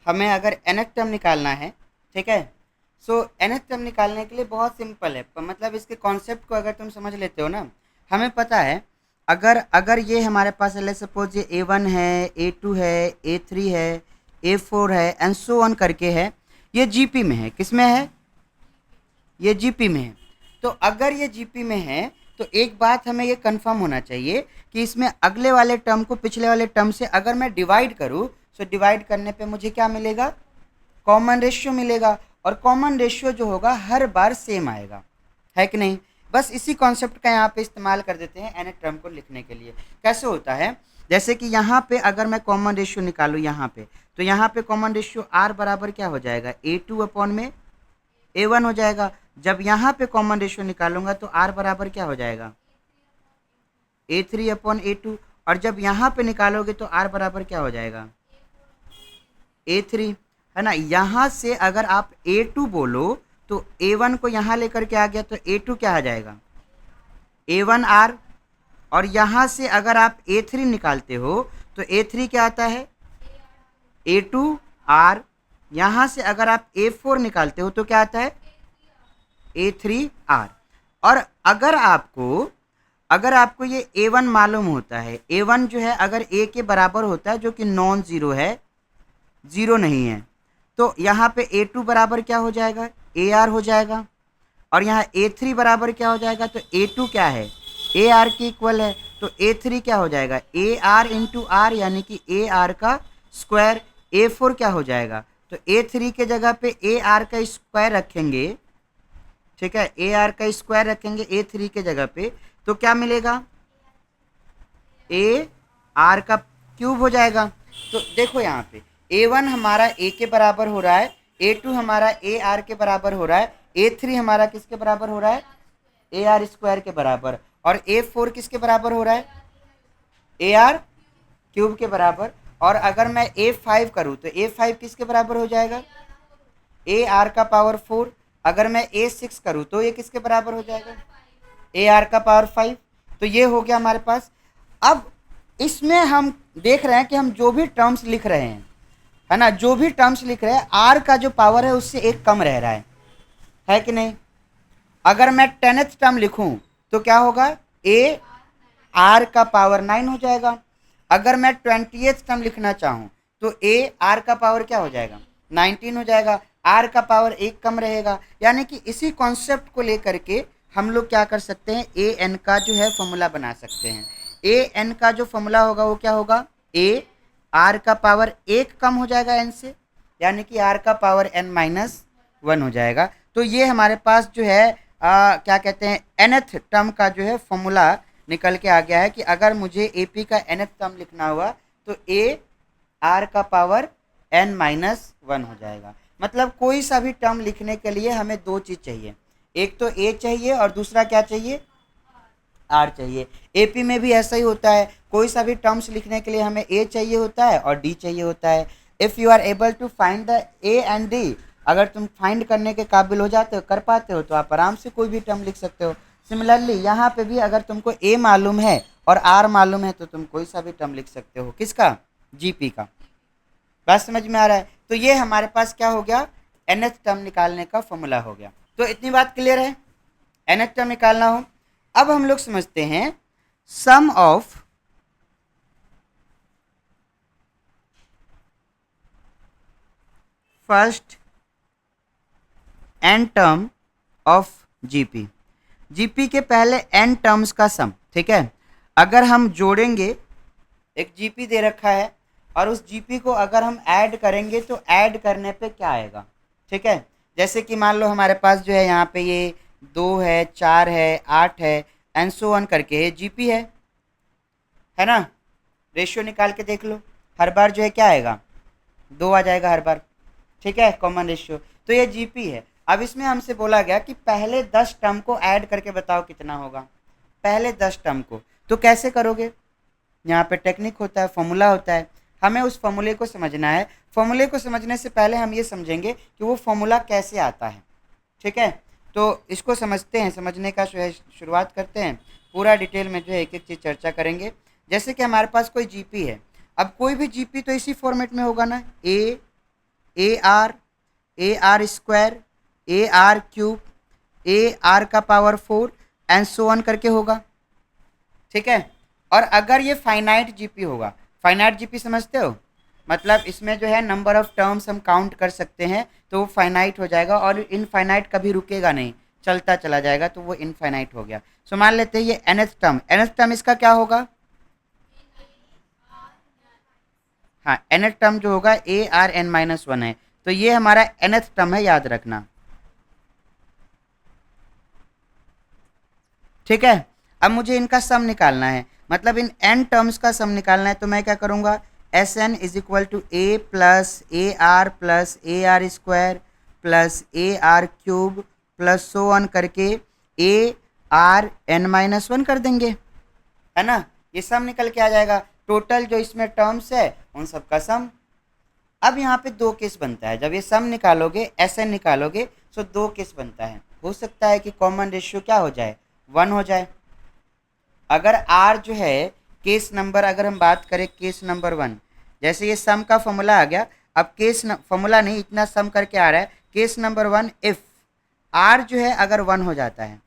हमें अगर nth term निकालना है, ठीक है, सो nth टर्म निकालने के लिए बहुत सिंपल है, मतलब इसके कॉन्सेप्ट को अगर तुम समझ लेते हो ना, हमें पता है अगर अगर ये हमारे पास लेट्स सपोज ये A1 है, A2 है, A3 है, A4 है एंड सो ऑन करके है, ये जीपी में है। किस में है? ये जीपी में है। तो अगर ये जीपी में है तो एक बात हमें ये कंफर्म होना चाहिए कि इसमें अगले वाले टर्म को पिछले वाले टर्म से अगर मैं डिवाइड करूँ, तो डिवाइड करने पे मुझे क्या मिलेगा? कॉमन रेशियो मिलेगा। और कॉमन रेशियो जो होगा हर बार सेम आएगा, है कि नहीं? बस इसी कॉन्सेप्ट का यहाँ पे इस्तेमाल कर देते हैं nth टर्म को लिखने के लिए। कैसे होता है? जैसे कि यहाँ पे अगर मैं कॉमन रेशियो निकालूँ यहाँ पे, तो यहाँ पे कॉमन रेशियो r बराबर क्या हो जाएगा? A2 अपॉन में A1 हो जाएगा। जब यहाँ पे कॉमन रेशियो निकालूंगा तो r बराबर क्या हो जाएगा? A3 upon A2। और जब यहाँ पे निकालोगे तो r बराबर क्या हो जाएगा? A3, है ना? यहाँ से अगर आप A2 बोलो तो A1 को यहाँ लेकर के आ गया तो A2 क्या आ जाएगा? A1R। और यहाँ से अगर आप A3 निकालते हो तो A3 क्या आता है? A2R। यहाँ से अगर आप A4 निकालते हो तो क्या आता है? A3R। और अगर आपको ये A1 मालूम होता है, A1 जो है अगर A के बराबर होता है जो कि नॉन ज़ीरो है, ज़ीरो नहीं है, तो यहाँ पे A2 बराबर क्या हो जाएगा? AR हो जाएगा। और यहाँ A3 बराबर क्या हो जाएगा? तो A2 क्या है? AR के इक्वल है। तो A3 क्या हो जाएगा? AR इंटू आर, यानी कि AR का स्क्वायर। A4 क्या हो जाएगा? तो A3 के जगह पे AR का स्क्वायर रखेंगे, ठीक है, AR का स्क्वायर रखेंगे A3 के जगह पे, तो क्या मिलेगा? AR का क्यूब हो जाएगा। तो देखो यहाँ पे A1 हमारा A के बराबर हो रहा है, A2 हमारा AR के बराबर हो रहा है, A3 हमारा किसके बराबर हो रहा है? AR स्क्वायर के बराबर। और A4 किसके बराबर हो रहा है? AR क्यूब के बराबर। और अगर मैं A5 करूँ तो A5 किसके बराबर हो जाएगा? AR का पावर 4। अगर मैं A6 करूँ तो ये किसके बराबर हो जाएगा? AR का पावर 5। तो ये हो गया हमारे पास। अब इसमें हम देख रहे हैं कि हम जो भी टर्म्स लिख रहे हैं, है ना, जो भी टर्म्स लिख रहे हैं R का जो पावर है उससे एक कम रह रहा है कि नहीं? अगर मैं 10th टर्म लिखूं तो क्या होगा? AR का पावर 9 हो जाएगा। अगर मैं 20th टर्म लिखना चाहूँ तो AR का पावर क्या हो जाएगा? 19 हो जाएगा। R का पावर एक कम रहेगा। यानी कि इसी कॉन्सेप्ट को लेकर के हम लोग क्या कर सकते हैं? AN का जो है फॉर्मूला बना सकते हैं। AN का जो फॉर्मूला होगा वो क्या होगा? AR का पावर एक कम हो जाएगा N से, यानी कि R का पावर N-1 हो जाएगा। तो ये हमारे पास जो है क्या कहते हैं, nth टर्म का जो है फॉर्मूला निकल के आ गया है कि अगर मुझे AP का nth टर्म लिखना हुआ तो AR का पावर N-1 हो जाएगा। मतलब कोई सा भी टर्म लिखने के लिए हमें दो चीज़ चाहिए, एक तो A चाहिए और दूसरा क्या चाहिए? R चाहिए। AP में भी ऐसा ही होता है, कोई सा भी टर्म्स लिखने के लिए हमें A चाहिए होता है और D चाहिए होता है। If you are able to find the A and D, अगर तुम फाइंड करने के काबिल हो जाते हो, कर पाते हो, तो आप आराम से कोई भी टर्म लिख सकते हो। सिमिलरली यहाँ पे भी अगर तुमको A मालूम है और R मालूम है तो तुम कोई सा भी टर्म लिख सकते हो। किसका? GP का। बात समझ में आ रहा है? तो ये हमारे पास क्या हो गया? nth टर्म निकालने का फॉर्मूला हो गया। तो इतनी बात क्लियर है? nth टर्म निकालना हो। अब हम लोग समझते हैं sum of first n term of GP. GP के पहले n टर्म्स का सम, ठीक है। अगर हम जोड़ेंगे, एक जीपी दे रखा है और उस जीपी को अगर हम ऐड करेंगे तो ऐड करने पे क्या आएगा, ठीक है। जैसे कि मान लो हमारे पास जो है यहाँ पे ये 2 है, 4 है, 8 है एंड सो ऑन करके ये जीपी है ना। रेशियो निकाल के देख लो, हर बार जो है क्या आएगा? 2 आ जाएगा हर बार, ठीक है, कॉमन रेशियो। तो ये जीपी है। अब इसमें हमसे बोला गया कि पहले 10 टर्म को ऐड करके बताओ कितना होगा। पहले 10 टर्म को तो कैसे करोगे? यहाँ पे टेक्निक होता है, फॉर्मूला होता है, हमें उस फॉर्मूले को समझना है। फॉर्मूले को समझने से पहले हम ये समझेंगे कि वो फॉर्मूला कैसे आता है, ठीक है। तो इसको समझते हैं, समझने का जो है शुरुआत करते हैं। पूरा डिटेल में जो है एक एक चीज़ चर्चा करेंगे। जैसे कि हमारे पास कोई जीपी है, अब कोई भी जीपी तो इसी फॉर्मेट में होगा ना, A R square, A R cube, A R का पावर 4 एंड सो ऑन करके होगा। ठीक है, और अगर ये फाइनाइट जीपी होगा, फाइनाइट जीपी समझते हो, मतलब इसमें जो है नंबर ऑफ टर्म्स हम काउंट कर सकते हैं, तो वो फाइनाइट हो जाएगा और इनफाइनाइट कभी रुकेगा नहीं, चलता चला जाएगा, तो वो इनफाइनाइट हो गया। सो मान लेते हैं ये nth टर्म, nth टर्म इसका क्या होगा, हाँ nth टर्म जो होगा ए आर एन माइनस 1 है, तो ये हमारा nth टर्म है, याद रखना। ठीक है, अब मुझे इनका सम निकालना है, मतलब इन n टर्म्स का सम निकालना है, तो मैं क्या करूँगा, S N is equal to A plus A R square plus A R cube plus so on करके ए आर एन माइनस 1 कर देंगे, है ना। ये सम निकल के आ जाएगा, टोटल जो इसमें टर्म्स है उन सब का सम। अब यहाँ पे दो केस बनता है, जब ये सम निकालोगे, एस एन निकालोगे, तो दो केस बनता है। हो सकता है कि कॉमन रेशियो क्या हो जाए, 1 हो जाए। अगर आर जो है केस नंबर, अगर हम बात करें केस नंबर 1, जैसे ये सम का फॉर्मूला आ गया, अब केस फॉर्मूला नहीं, इतना सम करके आ रहा है, केस नंबर 1 इफ आर जो है अगर 1 हो जाता है,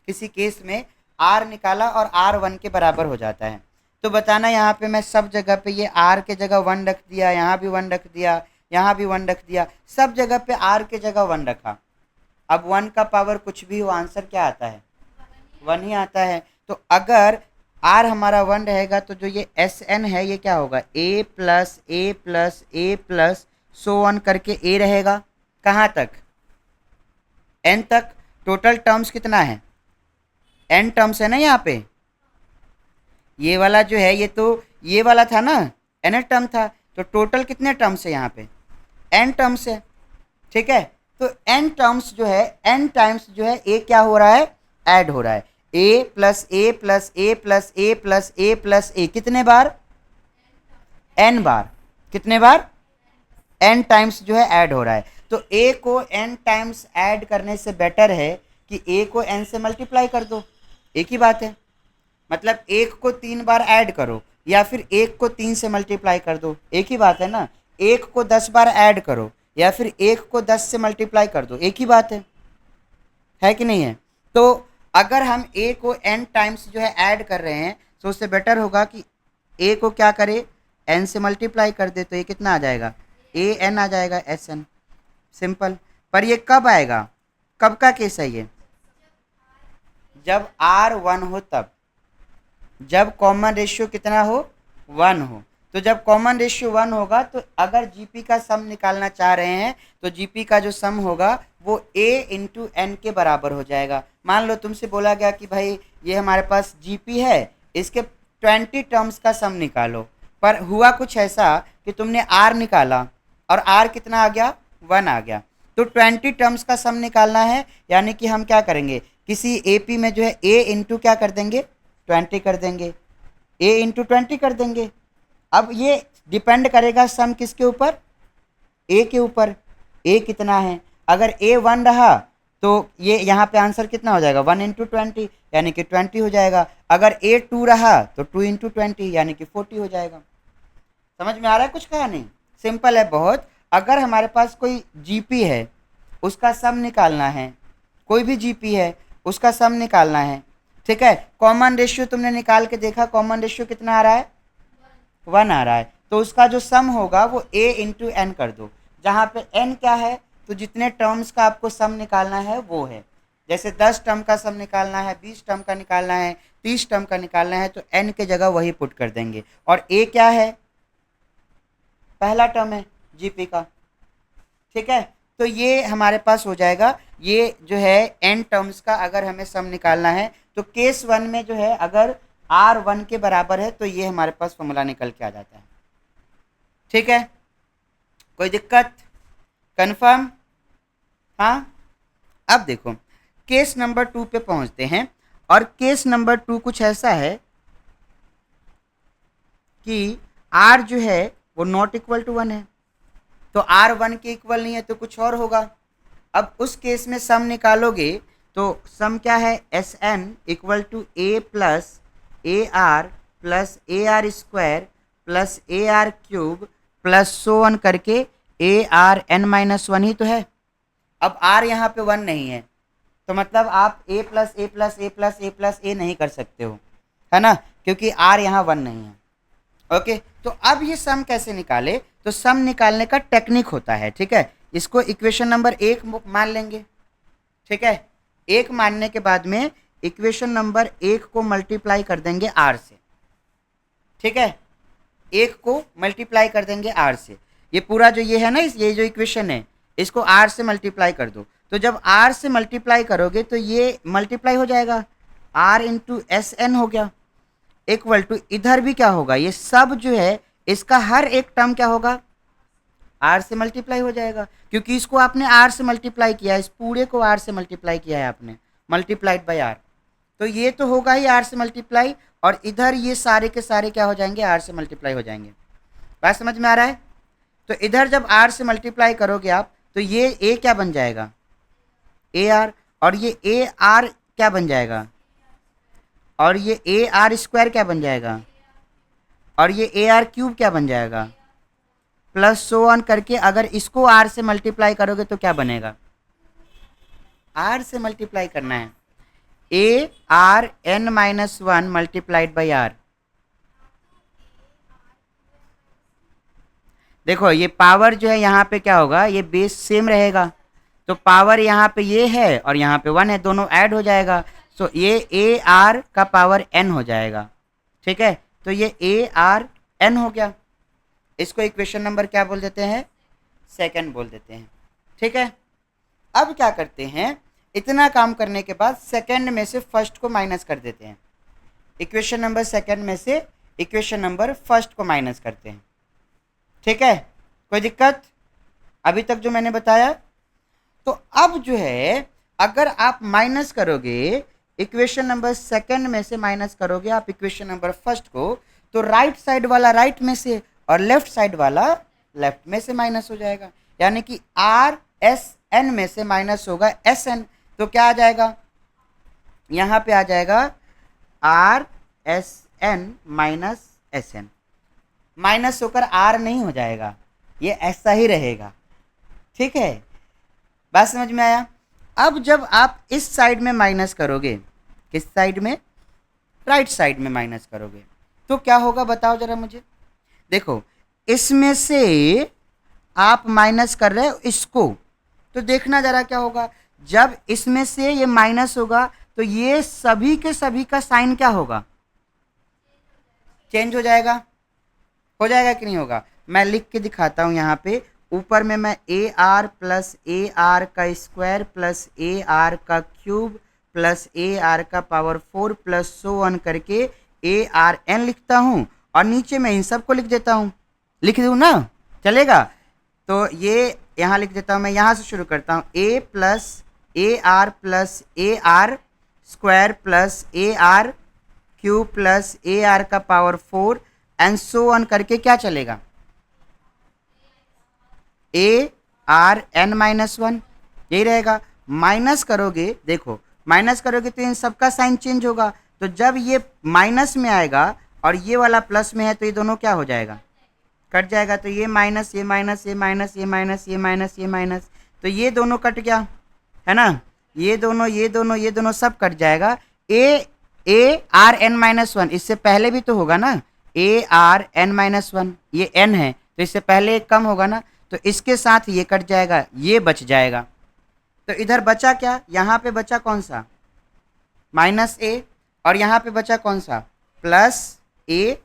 किसी केस में आर निकाला और आर 1 के बराबर हो जाता है, तो बताना यहाँ पे मैं सब जगह पे ये आर के जगह 1 रख दिया, यहाँ भी 1 रख दिया, यहाँ भी 1 रख दिया, सब जगह पे आर के जगह 1 रखा। अब 1 का पावर कुछ भी हो, आंसर क्या आता है, 1 ही आता है। तो अगर आर हमारा 1 रहेगा, तो जो ये एस एन है ये क्या होगा, A plus A plus A plus so on करके ए रहेगा, कहाँ तक, एन तक। टोटल टर्म्स कितना है, एन टर्म्स है ना यहाँ पे, ये वाला जो है, ये तो ये वाला था ना, एन टर्म था, तो टोटल कितने टर्म्स है यहाँ पे, एन टर्म्स है। ठीक है, तो एन टर्म्स जो है, एन टाइम्स जो है ए क्या हो रहा है, ऐड हो रहा है, ए plus A plus A plus A plus A plus ए, कितने बार, एन बार, कितने बार, एन टाइम्स जो है ऐड हो रहा है। तो ए को एन टाइम्स ऐड करने से बेटर है कि ए को एन से मल्टीप्लाई कर दो, एक ही बात है। मतलब एक को 3 बार ऐड करो या फिर एक को 3 से मल्टीप्लाई कर दो, एक ही बात है ना। एक को 10 बार ऐड करो या फिर एक को 10 से मल्टीप्लाई कर दो, एक ही बात है कि नहीं है। तो अगर हम ए को एन टाइम्स जो है ऐड कर रहे हैं, तो उससे बेटर होगा कि ए को क्या करे, एन से मल्टीप्लाई कर दे, तो ये कितना आ जाएगा, ए एन आ जाएगा, एस एन, सिंपल। पर ये कब आएगा, कब का केस है ये, जब आर 1 हो तब, जब कॉमन रेशियो कितना हो, 1 हो। तो जब कॉमन रेशियो 1 होगा, तो अगर जीपी का सम निकालना चाह रहे हैं, तो जीपी का जो सम होगा वो a इंटू एन के बराबर हो जाएगा। मान लो तुमसे बोला गया कि भाई ये हमारे पास जीपी है, इसके 20 टर्म्स का सम निकालो, पर हुआ कुछ ऐसा कि तुमने आर निकाला और आर कितना आ गया, 1 आ गया। तो 20 टर्म्स का सम निकालना है, यानी कि हम क्या करेंगे, किसी एपी में जो है a इंटू क्या कर देंगे, 20 कर देंगे, a इंटू 20 कर देंगे। अब ये डिपेंड करेगा सम किसके ऊपर, a के ऊपर, a कितना है। अगर a 1 रहा तो ये यहाँ पे आंसर कितना हो जाएगा, 1 इंटू 20 यानी कि 20 हो जाएगा। अगर a 2 रहा तो 2 इंटू 20 यानी कि 40 हो जाएगा। समझ में आ रहा है कुछ, कहा नहीं, सिंपल है बहुत। अगर हमारे पास कोई जीपी है, उसका सम निकालना है, कोई भी जीपी है उसका सम निकालना है, ठीक है। कॉमन रेशियो तुमने निकाल के देखा, कॉमन रेशियो कितना आ रहा है, 1 आ रहा है, तो उसका जो सम होगा वो a इंटू एन कर दो, जहाँ पे n क्या है, तो जितने टर्म्स का आपको सम निकालना है वो है। जैसे 10 टर्म का सम निकालना है, 20 टर्म का निकालना है, 30 टर्म का निकालना है, तो n के जगह वही पुट कर देंगे। और a क्या है, पहला टर्म है जीपी का, ठीक है। तो ये हमारे पास हो जाएगा, ये जो है n टर्म्स का अगर हमें सम निकालना है, तो केस 1 में जो है अगर r 1 के बराबर है, तो ये हमारे पास फॉर्मूला निकल के आ जाता है, ठीक है। कोई दिक्कत, कंफर्म, हाँ। अब देखो केस नंबर 2 पे पहुंचते हैं, और केस नंबर 2 कुछ ऐसा है कि r जो है वो नॉट इक्वल टू 1 है, तो r 1 के इक्वल नहीं है तो कुछ और होगा। अब उस केस में सम निकालोगे तो सम क्या है, S N equal to A plus A R plus A R square plus A R cube plus so on करके A R N minus one ही तो है। अब आर यहाँ पे वन नहीं है, तो मतलब आप ए plus A plus A plus A plus ए नहीं कर सकते हो, है ना, क्योंकि आर यहाँ वन नहीं है। ओके, तो अब ये सम कैसे निकाले, तो सम निकालने का टेक्निक होता है, ठीक है। इसको इक्वेशन नंबर 1 मान लेंगे, ठीक है। 1 मानने के बाद में इक्वेशन नंबर 1 को मल्टीप्लाई कर देंगे आर से, ठीक है। 1 को मल्टीप्लाई कर देंगे आर से, ये पूरा जो ये है ना, ये जो इक्वेशन है इसको आर से मल्टीप्लाई कर दो। तो जब आर से मल्टीप्लाई करोगे तो ये मल्टीप्लाई हो जाएगा, आर इंटू एस एन हो गया, इक्वल टू इधर भी क्या होगा, ये सब जो है इसका हर एक टर्म क्या होगा, आर से मल्टीप्लाई हो जाएगा, क्योंकि इसको आपने आर से मल्टीप्लाई किया है, इस पूरे को आर से मल्टीप्लाई किया है आपने, मल्टीप्लाइड बाय आर, तो ये तो होगा ही आर से मल्टीप्लाई, और इधर ये सारे के सारे क्या हो जाएंगे, आर से मल्टीप्लाई हो जाएंगे। बात समझ में आ रहा है। तो इधर जब आर से मल्टीप्लाई करोगे आप, तो ये ए क्या बन जाएगा, ए आर, और ये ए आर क्या बन जाएगा, और ये ए आर स्क्वायर क्या बन जाएगा, और ये ए आर क्यूब क्या बन जाएगा, प्लस सो ऑन करके अगर इसको आर से मल्टीप्लाई करोगे तो क्या बनेगा, आर से मल्टीप्लाई करना है, A R N minus one multiplied by R. देखो ये पावर जो है यहाँ पे क्या होगा, ये बेस सेम रहेगा, तो पावर यहाँ पे ये है और यहाँ पे 1 है, दोनों ऐड हो जाएगा, सो ये ए आर का पावर एन हो जाएगा, ठीक है। तो ये ए आर एन हो गया, इसको इक्वेशन नंबर क्या बोल देते हैं, सेकंड बोल देते हैं, ठीक है। अब क्या करते हैं, इतना काम करने के बाद सेकंड में से फर्स्ट को माइनस कर देते हैं, इक्वेशन नंबर सेकंड में से इक्वेशन नंबर फर्स्ट को माइनस करते हैं, ठीक है। कोई दिक्कत अभी तक जो मैंने बताया। तो अब जो है अगर आप माइनस करोगे, इक्वेशन नंबर सेकंड में से माइनस करोगे आप इक्वेशन नंबर फर्स्ट को, तो राइट साइड वाला राइट में से और लेफ्ट साइड वाला लेफ्ट में से माइनस हो जाएगा, यानी कि आर एस एन में से माइनस होगा एस एन, तो क्या आ जाएगा, यहाँ पे आ जाएगा R S N minus S N, minus होकर आर नहीं हो जाएगा, ये ऐसा ही रहेगा, ठीक है। बात समझ में आया। अब जब आप इस साइड में माइनस करोगे, किस साइड में, राइट साइड में माइनस करोगे, तो क्या होगा बताओ जरा मुझे। देखो इसमें से आप माइनस कर रहे हो इसको, तो देखना जरा क्या होगा, जब इसमें से ये माइनस होगा तो ये सभी के सभी का साइन क्या होगा, चेंज हो जाएगा, हो जाएगा कि नहीं होगा। मैं लिख के दिखाता हूँ, यहाँ पे ऊपर में मैं ए आर प्लस ए आर का स्क्वायर प्लस ए आर का क्यूब प्लस ए आर का पावर 4 प्लस सो ऑन करके ए आर एन लिखता हूँ, और नीचे मैं इन सब को लिख देता हूँ, लिख दूँ ना, चलेगा। तो ये यहाँ लिख देता हूँ, मैं यहाँ से शुरू करता हूँ, A plus A R square plus A R cube plus A R का पावर 4 एंड सो ऑन करके क्या चलेगा, A R N minus one, यही रहेगा। माइनस करोगे, देखो माइनस करोगे तो इन सबका साइन चेंज होगा, तो जब ये माइनस में आएगा और ये वाला प्लस में है तो ये दोनों क्या हो जाएगा, कट जाएगा, तो ये माइनस ये माइनस ये माइनस ये माइनस ये माइनस ये माइनस, तो ये दोनों कट गया, है ना, ये दोनों सब कट जाएगा। A R N minus one, इससे पहले भी तो होगा ना, A R N minus one, ये एन है तो इससे पहले एक कम होगा ना, तो इसके साथ ये कट जाएगा, ये बच जाएगा। तो इधर बचा क्या, यहाँ पे बचा कौन सा, माइनस ए, और यहाँ पे बचा कौन सा, प्लस ए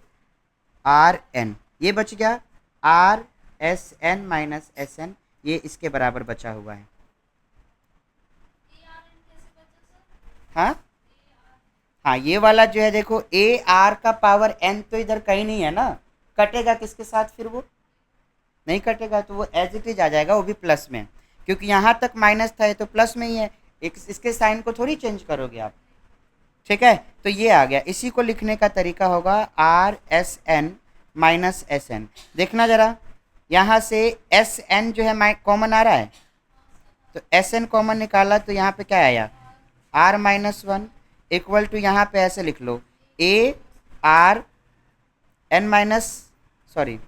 आर एन, ये बच गया R S N minus S N, ये इसके बराबर बचा हुआ है। हाँ ये वाला जो है देखो, ए आर का पावर एन तो इधर कहीं नहीं है ना, कटेगा किसके साथ, फिर वो नहीं कटेगा, तो वो एज इट इज आ जाएगा, वो भी प्लस में, क्योंकि यहाँ तक माइनस था, ये तो प्लस में ही है, इसके साइन को थोड़ी चेंज करोगे आप, ठीक है। तो ये आ गया, इसी को लिखने का तरीका होगा R S N minus S N. देखना जरा, यहाँ से एस एन जो है कॉमन आ रहा है, तो एस एन कॉमन निकाला तो यहाँ पे क्या आया, R minus one equal to, यहाँ पे ऐसे लिख लो, A R N minus, sorry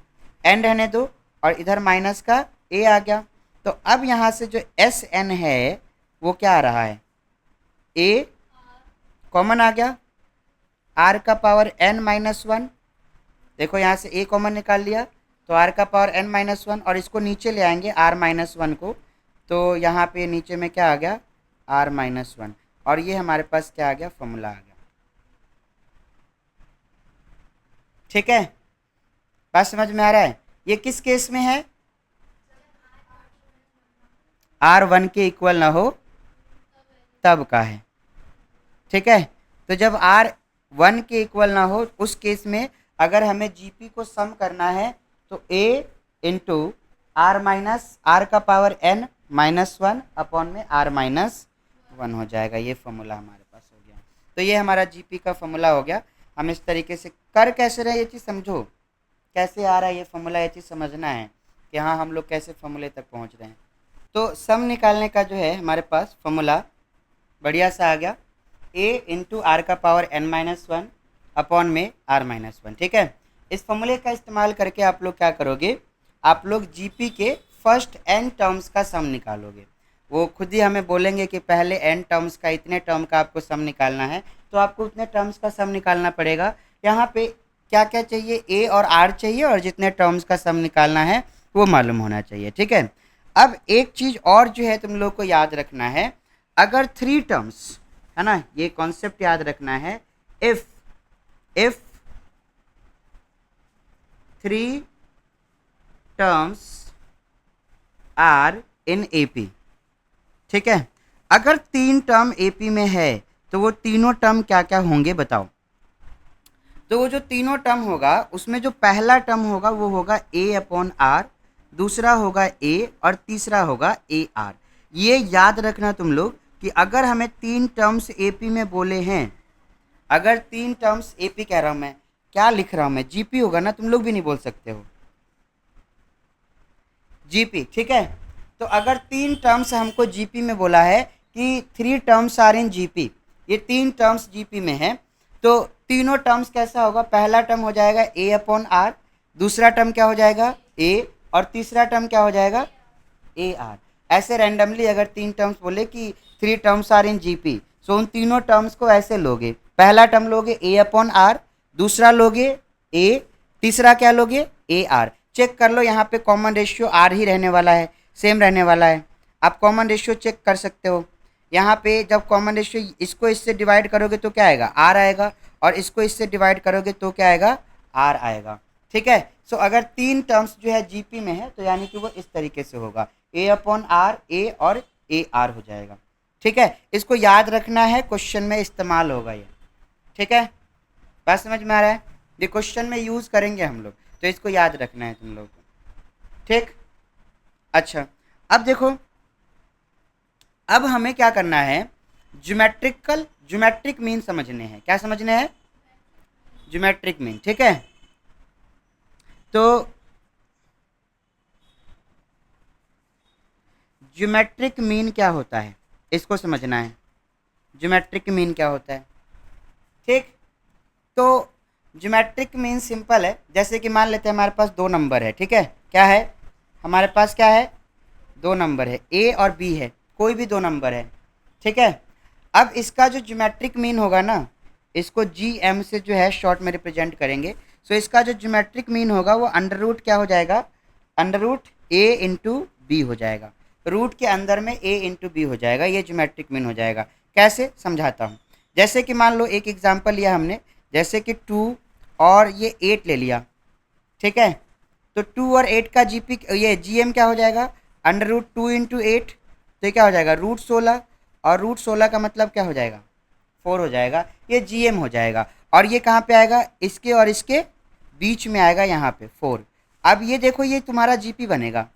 N रहने दो, और इधर माइनस का ए आ गया। तो अब यहाँ से जो एस एन है वो क्या आ रहा है, ए कॉमन आ गया, आर का पावर एन माइनस वन, देखो यहाँ से ए कॉमन निकाल लिया तो आर का पावर एन माइनस वन, और इसको नीचे ले आएंगे आर माइनस वन को, तो यहाँ पे नीचे में क्या आ गया, आर माइनस वन, और ये हमारे पास क्या आ गया, फॉर्मूला आ गया। ठीक है, बात समझ में आ रहा है। ये किस केस में है, आर वन के इक्वल ना हो तब का है। ठीक है, तो जब आर वन के इक्वल ना हो उस केस में अगर हमें जीपी को सम करना है तो A into R minus R का power N minus one upon में आर माइनस वन हो जाएगा। ये फॉर्मूला हमारे पास हो गया। तो ये हमारा जीपी का फॉर्मूला हो गया। हम इस तरीके से कर कैसे रहे, ये चीज़ समझो कैसे आ रहा है ये फॉर्मूला, ये चीज़ समझना है कि हाँ हम लोग कैसे फॉर्मूले तक पहुँच रहे हैं। तो सम निकालने का जो है हमारे पास फॉर्मूला बढ़िया सा आ गया, ए इंटू आर का power N minus one upon में आर माइनस वन। ठीक है, इस फॉर्मूले का इस्तेमाल करके आप लोग क्या करोगे, आप लोग जीपी के फर्स्ट एन टर्म्स का सम निकालोगे। वो खुद ही हमें बोलेंगे कि पहले एन टर्म्स का इतने टर्म का आपको सम निकालना है, तो आपको उतने टर्म्स का सम निकालना पड़ेगा। यहाँ पे क्या क्या चाहिए, ए और आर चाहिए, और जितने टर्म्स का सम निकालना है वो मालूम होना चाहिए। ठीक है, अब एक चीज़ और जो है तुम लोग को याद रखना है, अगर थ्री टर्म्स है ना, ये कॉन्सेप्ट याद रखना है, if three terms are in AP. ठीक है, अगर तीन टर्म एपी में है तो वो तीनों टर्म क्या क्या होंगे बताओ। तो वो जो तीनों टर्म होगा उसमें जो पहला टर्म होगा वो होगा ए अपॉन आर, दूसरा होगा ए, और तीसरा होगा ए आर। ये याद रखना तुम लोग कि अगर हमें तीन टर्म्स एपी में बोले हैं, अगर तीन टर्म्स एपी कह रहा हूँ मैं, क्या लिख रहा हूँ मैं, जीपी होगा ना, तुम लोग भी नहीं बोल सकते हो जीपी। ठीक है, तो अगर तीन टर्म्स हमको जीपी में बोला है कि three terms are in GP, ये तीन टर्म्स जीपी में है, तो तीनों टर्म्स कैसा होगा, पहला टर्म हो जाएगा ए अपॉन आर, दूसरा टर्म क्या हो जाएगा ए, और तीसरा टर्म क्या हो जाएगा ए आर। ऐसे रैंडमली अगर तीन टर्म्स बोले कि three terms are in GP, so उन तीनों टर्म्स को ऐसे लोगे, पहला टर्म लोगे ए अपॉन आर, दूसरा लोगे ए, तीसरा क्या लोगे ए आर। चेक कर लो यहाँ पे कॉमन रेशियो आर ही रहने वाला है, सेम रहने वाला है। आप कॉमन रेशियो चेक कर सकते हो, यहाँ पे जब कॉमन रेशियो इसको इससे डिवाइड करोगे तो क्या आएगा आर आएगा, और इसको इससे डिवाइड करोगे तो क्या आएगा आर आएगा। ठीक है, सो अगर तीन टर्म्स जो है जीपी में है तो यानी कि वो इस तरीके से होगा, ए अपॉन आर ए और ए आर हो जाएगा। ठीक है, इसको याद रखना है, क्वेश्चन में इस्तेमाल होगा ये। ठीक है, बात समझ में आ रहा है, ये क्वेश्चन में यूज़ करेंगे हम लोग, तो इसको याद रखना है तुम लोग को। ठीक, अच्छा अब देखो, अब हमें क्या करना है, ज्योमेट्रिक मीन समझने हैं। क्या समझने हैं, ज्योमेट्रिक मीन। ठीक है, तो ज्योमेट्रिक मीन क्या होता है इसको समझना है, ज्योमेट्रिक मीन क्या होता है। ठीक, तो ज्योमेट्रिक मीन सिंपल है, जैसे कि मान लेते हैं हमारे पास दो नंबर है। ठीक है, क्या है हमारे पास, क्या है दो नंबर है, ए और बी है, कोई भी दो नंबर है। ठीक है, अब इसका जो ज्योमेट्रिक मीन होगा ना, इसको जी एम से जो है शॉर्ट में रिप्रेजेंट करेंगे। सो इसका जो ज्योमेट्रिक मीन होगा वो अंडर रूट क्या हो जाएगा, अंडर रूट ए इंटू बी हो जाएगा, रूट के अंदर में ए इंटू बी हो जाएगा, ये ज्योमेट्रिक मीन हो जाएगा। कैसे समझाता हूँ, जैसे कि मान लो एक एग्जाम्पल लिया हमने, जैसे कि 2 और ये 8 ले लिया। ठीक है, तो 2 और 8 का जीपी ये जीएम क्या हो जाएगा, अंडर रूट 2 इंटू 8, तो ये क्या हो जाएगा रूट 16, और रूट 16 का मतलब क्या हो जाएगा 4 हो जाएगा, ये जीएम हो जाएगा। और ये कहाँ पे आएगा, इसके और इसके बीच में आएगा, यहाँ पे 4। अब ये देखो ये तुम्हारा जीपी बनेगा।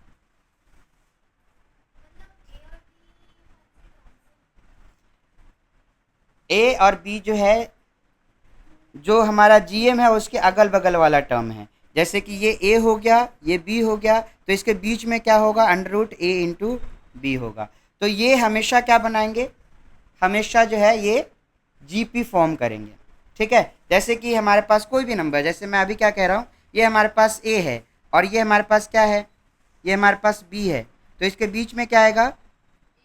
ए और बी जो है, जो हमारा जीएम है उसके अगल बगल वाला टर्म है, जैसे कि ये ए हो गया, ये बी हो गया, तो इसके बीच में क्या होगा अंडर रूट ए इंटू बी होगा। तो ये हमेशा क्या बनाएंगे, हमेशा जो है ये जीपी फॉर्म करेंगे। ठीक है, जैसे कि हमारे पास कोई भी नंबर, जैसे मैं अभी क्या कह रहा हूँ, ये हमारे पास ए है और ये हमारे पास क्या है ये हमारे पास b है, तो इसके बीच में क्या आएगा,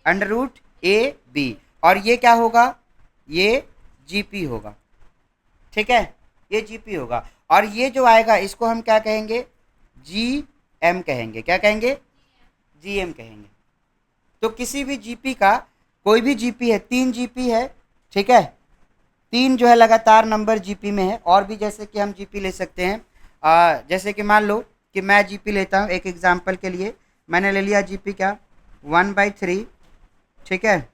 अंडर रूट ए बी, और ये क्या होगा, ये जीपी होगा, ठीक है, ये जीपी होगा। और ये जो आएगा इसको हम क्या कहेंगे, जी एम कहेंगे, क्या कहेंगे, जी एम कहेंगे। तो किसी भी जीपी का, कोई भी जीपी है, 3 जीपी है, ठीक है, 3 जो है लगातार नंबर जीपी में है। और भी जैसे कि हम जीपी ले सकते हैं, जैसे कि मान लो कि मैं जीपी लेता हूँ, एक एग्जांपल के लिए मैंने ले लिया जीपी क्या, 1/3, ठीक है,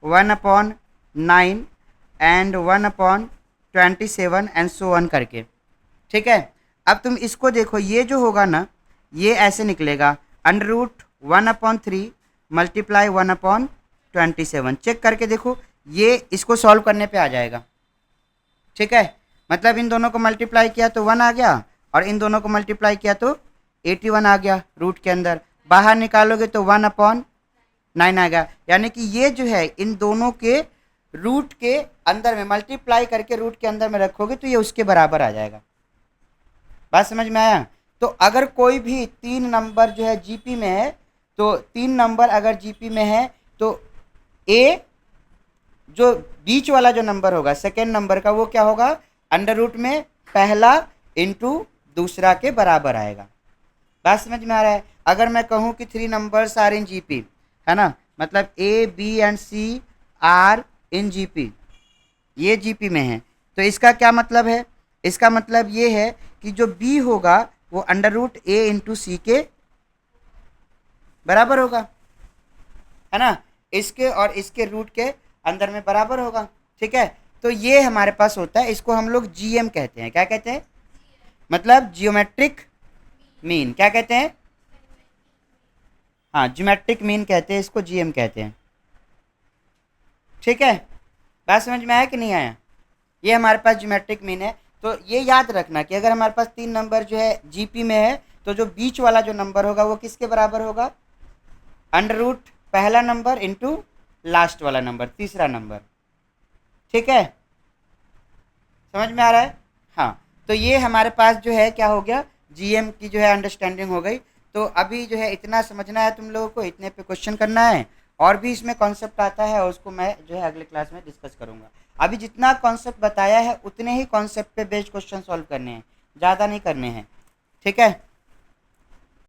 1/9 एंड 1/27 एंड सो ऑन करके, ठीक है। अब तुम इसको देखो, ये जो होगा ना, ये ऐसे निकलेगा, अंडर रूट 1/3 मल्टीप्लाई 1/27, चेक करके देखो, ये इसको सॉल्व करने पे आ जाएगा, ठीक है। मतलब इन दोनों को मल्टीप्लाई किया तो 1 आ गया, और इन दोनों को मल्टीप्लाई किया तो 81 आ गया रूट के अंदर, बाहर निकालोगे तो 1/9 आ गया। यानी कि ये जो है इन दोनों के रूट के अंदर में मल्टीप्लाई करके रूट के अंदर में रखोगे तो ये उसके बराबर आ जाएगा। बात समझ में आया। तो अगर कोई भी 3 नंबर जो है जीपी में है, तो 3 नंबर अगर जीपी में है तो ए जो बीच वाला जो नंबर होगा सेकेंड नंबर का, वो क्या होगा, अंडर रूट में पहला इंटू दूसरा के बराबर आएगा। बात समझ में आ रहा है। अगर मैं कहूँ कि 3 नंबर्स आर इन जीपी, है ना, मतलब A B and C are in GP, ये जीपी में है, तो इसका क्या मतलब है, इसका मतलब ये है कि जो बी होगा वो अंडर रूट ए इंटू सी के बराबर होगा, है ना, इसके और इसके रूट के अंदर में बराबर होगा, ठीक है। तो ये हमारे पास होता है, इसको हम लोग जीएम कहते हैं। क्या कहते हैं, मतलब जियोमेट्रिक मीन, क्या कहते हैं, हाँ जियोमेट्रिक मीन कहते हैं इसको, जीएम कहते हैं, ठीक है। बात समझ में आया कि नहीं आया। ये हमारे पास जियोमेट्रिक मीन है। तो ये याद रखना कि अगर हमारे पास 3 नंबर जो है जीपी में है, तो जो बीच वाला जो नंबर होगा वो किसके बराबर होगा, अंडर रूट पहला नंबर इंटू लास्ट वाला नंबर, तीसरा नंबर, ठीक है, समझ में आ रहा है। हाँ, तो ये हमारे पास जो है क्या हो गया, जीएम की जो है अंडरस्टैंडिंग हो गई। तो अभी जो है इतना समझना है तुम लोगों को, इतने पे क्वेश्चन करना है, और भी इसमें कॉन्सेप्ट आता है उसको मैं जो है अगले क्लास में डिस्कस करूंगा। अभी जितना कॉन्सेप्ट बताया है उतने ही कॉन्सेप्ट पे बेस्ड क्वेश्चन सॉल्व करने हैं, ज़्यादा नहीं करने हैं, ठीक है।